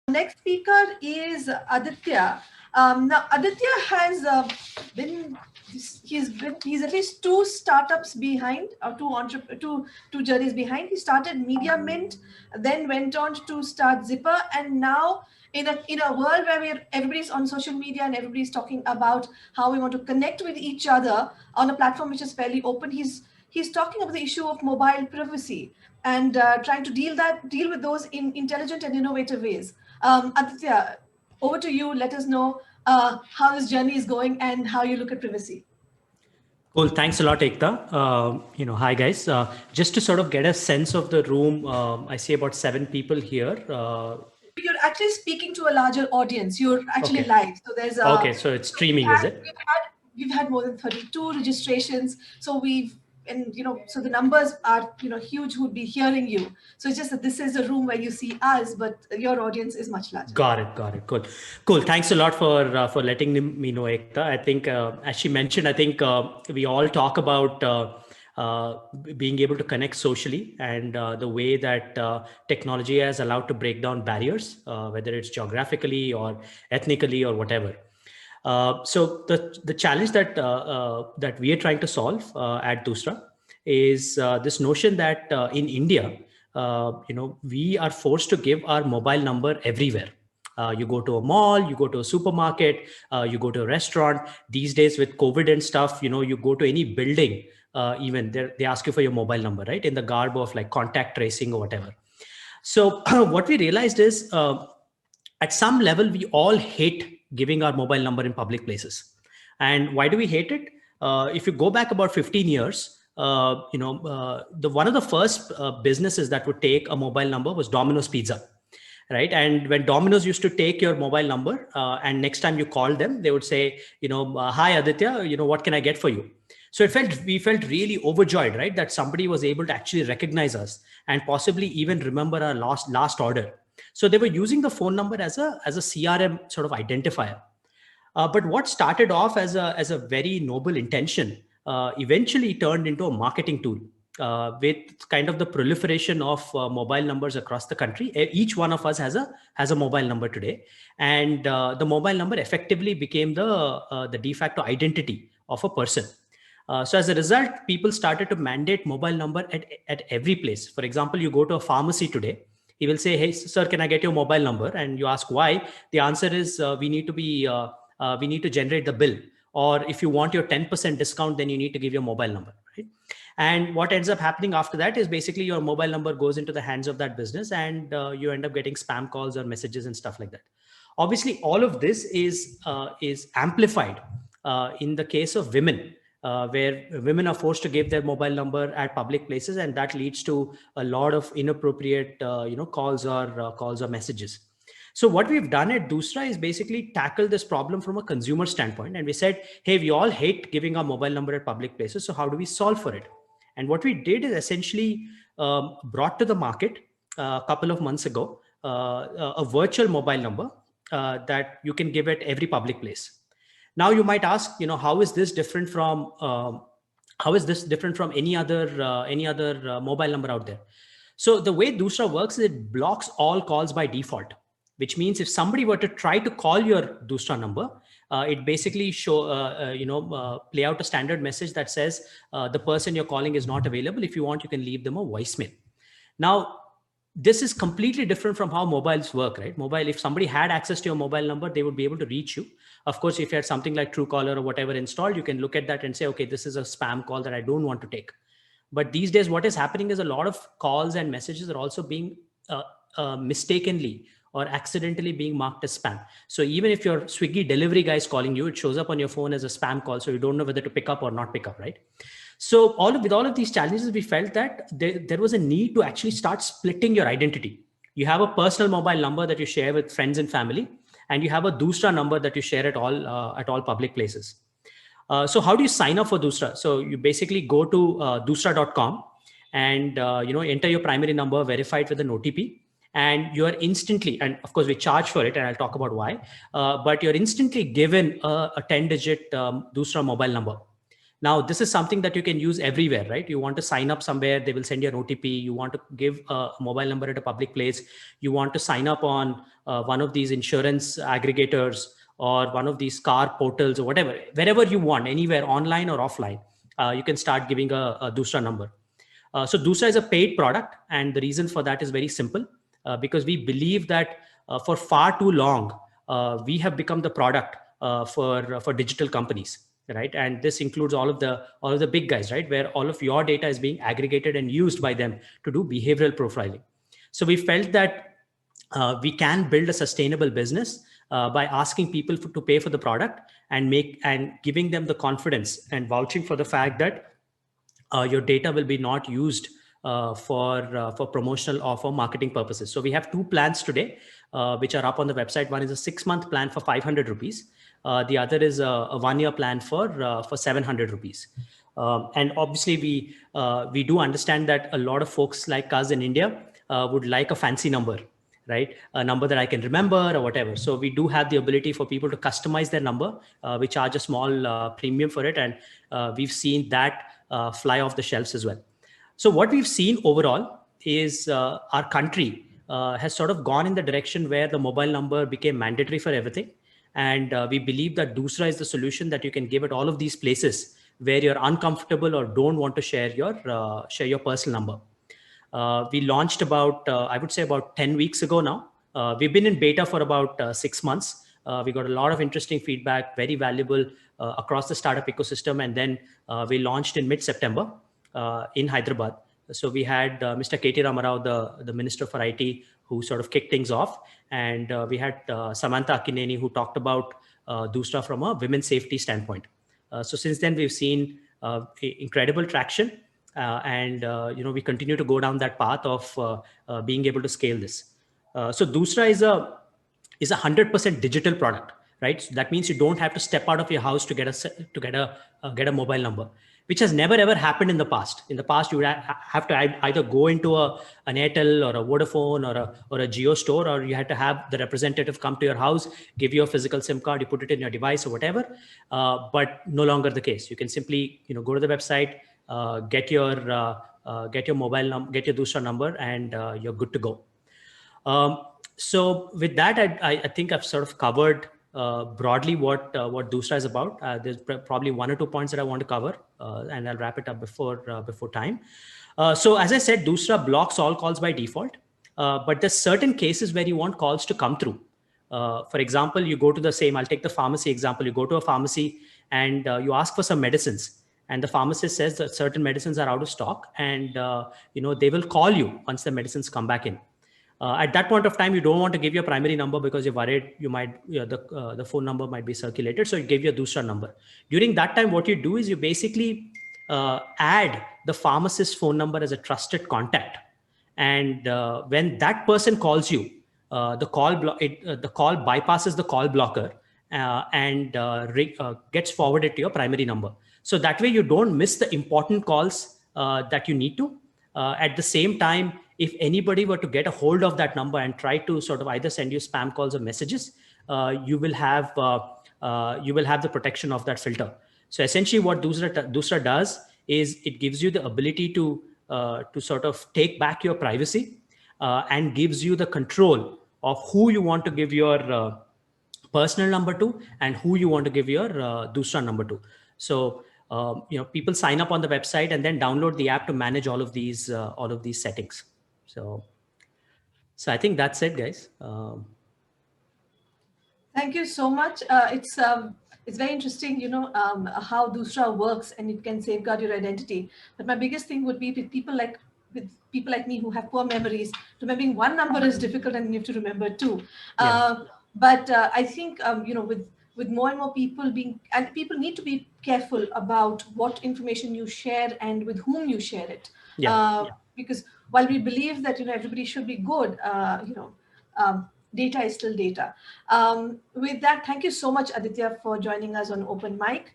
Next speaker is Aditya. Now Aditya has he's at least two startups behind, or two journeys behind. He started Media Mint, then went on to start Zipper, and now in a world where everybody's on social media and everybody's talking about how we want to connect with each other on a platform which is fairly open, he's talking about the issue of mobile privacy and trying to deal with those in intelligent and innovative ways. Aditya, over to you. Let us know how this journey is going and how you look at privacy. Cool. Thanks a lot, Ekta. Hi guys. Just to sort of get a sense of the room, I see about 7 people here. You're actually speaking to a larger audience. You're actually Okay. live. So there's Okay, so it's streaming, is it? We've had more than 32 registrations. So so the numbers are, huge who'd be hearing you. So it's just that this is a room where you see us, but your audience is much larger. Got it. Cool. Thanks a lot for letting me know, Ekta. I think, as she mentioned, I think we all talk about being able to connect socially, and the way that technology has allowed to break down barriers, whether it's geographically or ethnically or whatever. So the challenge that we are trying to solve at Dusra is this notion that in India, we are forced to give our mobile number everywhere. You go to a mall, you go to a supermarket, you go to a restaurant. These days with COVID and stuff, you go to any building, even they ask you for your mobile number, right? In the garb of like contact tracing or whatever. So what we realized is, at some level, we all hate giving our mobile number in public places. And why do we hate it? If you go back about 15 years, the one of the first businesses that would take a mobile number was Domino's Pizza, right? And when Domino's used to take your mobile number, and next time you called them, they would say, hi Aditya, what can I get for you? So we felt really overjoyed, right? That somebody was able to actually recognize us and possibly even remember our last order. So they were using the phone number as a CRM sort of identifier. But what started off as a very noble intention eventually turned into a marketing tool. With kind of the proliferation of mobile numbers across the country, each one of us has a mobile number today, and the mobile number effectively became the de facto identity of a person. So as a result, people started to mandate mobile number at every place. For example, you go to a pharmacy today, he will say, hey sir, can I get your mobile number? And you ask why. The answer is we need to generate the bill, or if you want your 10% discount, then you need to give your mobile number, right? And what ends up happening after that is basically your mobile number goes into the hands of that business, and you end up getting spam calls or messages and stuff like that. Obviously, all of this is amplified in the case of women, where women are forced to give their mobile number at public places, and that leads to a lot of inappropriate calls or messages. So what we've done at Dusra is basically tackle this problem from a consumer standpoint, and we said, hey, we all hate giving our mobile number at public places, so how do we solve for it? And what we did is essentially brought to the market a couple of months ago a virtual mobile number that you can give at every public place. Now you might ask, how is this different from any other mobile number out there? So the way Dusra works is it blocks all calls by default, which means if somebody were to try to call your Dusra number, it basically play out a standard message that says the person you're calling is not available. If you want, you can leave them a voicemail. Now, this is completely different from how mobiles work, right? Mobile, if somebody had access to your mobile number, they would be able to reach you. Of course, if you had something like Truecaller or whatever installed, you can look at that and say, okay, this is a spam call that I don't want to take. But these days, what is happening is a lot of calls and messages are also being mistakenly or accidentally being marked as spam. So even if your Swiggy delivery guy is calling you, it shows up on your phone as a spam call. So you don't know whether to pick up or not pick up, right? So with all of these challenges, we felt that there was a need to actually start splitting your identity. You have a personal mobile number that you share with friends and family, and you have a Dusra number that you share at all public places. So how do you sign up for Dusra? So you basically go to dusra.com and enter your primary number, verify it with an OTP, and you are instantly, and of course we charge for it, and I'll talk about why, but you're instantly given a 10-digit Dusra mobile number. Now, this is something that you can use everywhere, right? You want to sign up somewhere, they will send you an OTP. You want to give a mobile number at a public place. You want to sign up on one of these insurance aggregators or one of these car portals or whatever, wherever you want, anywhere, online or offline, you can start giving a Doosra number. So Doosra is a paid product, and the reason for that is very simple, because we believe that for far too long, we have become the product for digital companies, right? And this includes all of the big guys, right, where all of your data is being aggregated and used by them to do behavioral profiling. So we felt that we can build a sustainable business by asking people to pay for the product and giving them the confidence and vouching for the fact that your data will be not used for promotional or for marketing purposes. So we have two plans today, which are up on the website. One is a 6-month plan for 500 rupees. The other is a 1-year plan for 700 rupees. And obviously, we do understand that a lot of folks like us in India would like a fancy number, right? A number that I can remember or whatever. So we do have the ability for people to customize their number. We charge a small premium for it, and we've seen that fly off the shelves as well. So what we've seen overall is our country has sort of gone in the direction where the mobile number became mandatory for everything. And we believe that Doosra is the solution that you can give at all of these places where you're uncomfortable or don't want to share your personal number. We launched I would say about 10 weeks ago now. We've been in beta for about 6 months. We got a lot of interesting feedback, very valuable across the startup ecosystem. And then we launched in mid-September in Hyderabad. So we had Mr. K.T. Ramarao, the Minister for IT, who sort of kicked things off. And we had Samantha Akineni, who talked about Doosra from a women's safety standpoint. So since then, we've seen incredible traction. And we continue to go down that path of being able to scale this. So Doosra is a 100% digital product, right? So that means you don't have to step out of your house to get a mobile number, which has never ever happened in the past. In the past, you would have to either go into an Airtel or a Vodafone or a Jio store, or you had to have the representative come to your house, give you a physical SIM card, you put it in your device or whatever. But no longer the case. You can simply go to the website, get your mobile number, get your Doosra number, and you're good to go. So with that, I think I've sort of covered broadly what Doosra is about. There's probably 1 or 2 points that I want to cover, and I'll wrap it up before time. So as I said, Doosra blocks all calls by default, but there's certain cases where you want calls to come through. For example, you go to I'll take the pharmacy example. You go to a pharmacy and you ask for some medicines, and the pharmacist says that certain medicines are out of stock, and they will call you once the medicines come back in. At that point of time, you don't want to give your primary number because you're worried the phone number might be circulated. So you give your Doosra number. During that time, what you do is you basically add the pharmacist's phone number as a trusted contact. And when that person calls you, the call bypasses the call blocker and gets forwarded to your primary number. So that way you don't miss the important calls that you need to. At the same time, if anybody were to get a hold of that number and try to sort of either send you spam calls or messages, you will have the protection of that filter. So essentially, what Doosra does is it gives you the ability to sort of take back your privacy and gives you the control of who you want to give your personal number to and who you want to give your Doosra number to. So people sign up on the website and then download the app to manage all of these settings. So I think that's it, guys. Thank you so much. It's very interesting, how Doosra works, and it can safeguard your identity. But my biggest thing would be with people like me who have poor memories. Remembering one number is difficult, and you have to remember two. Yeah. But I think with more and more people people need to be careful about what information you share and with whom you share it. Because while we believe that everybody should be good, data is still data. With that, thank you so much, Aditya, for joining us on Open Mic.